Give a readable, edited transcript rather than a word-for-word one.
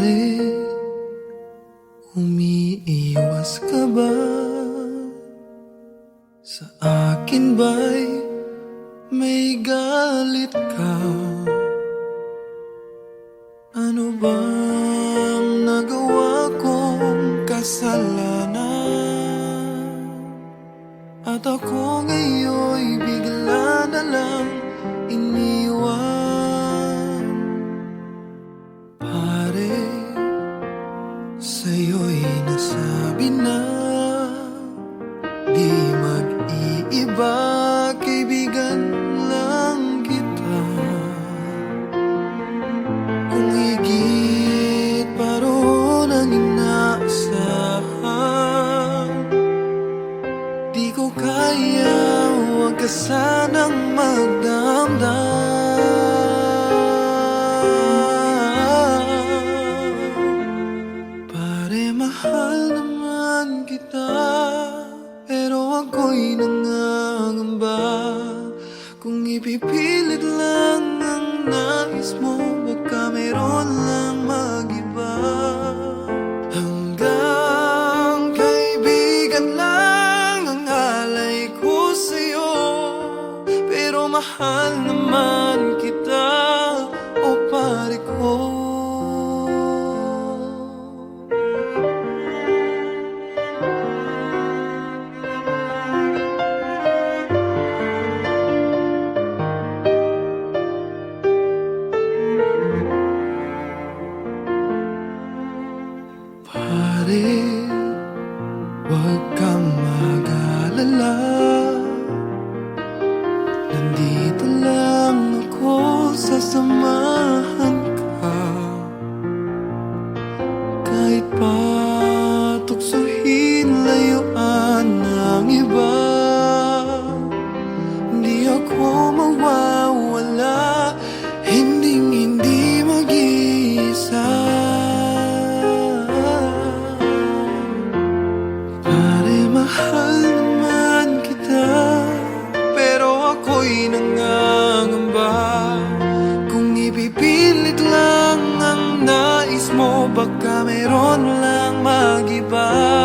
Pare, umiiwas ka ba? Sa akin ba'y may galit ka? Ano bang nagawa kong kasalanan? At ako ngayon'y bigla na lang iniwan. Pare, sa'yo'y nasabi na di mag-iiba, kaibigan lang kita. Kung higit pa roon ang inaasahan, di ko kaya, huwag ka sanang magdamdam. Pare, mahal naman kita, pero ako'y nangangamba. Kung ipipilit lang ang nais mo, baka mayroon lang mag-iba. Hanggang kaibigan lang ang alay ko sa'yo, pero mahal naman kita, o pare ko. Pare, huwag kang mag-alala, nandito lang ako, sasamahan ka. Kahit patuksohin layuan ng iba, hindi ako mawawala, hindi mag-iisa. Mahal naman kita, pero ako'y nangangamba. Kung ipipilit lang ang nais mo, baka mayroon lang mag-iba.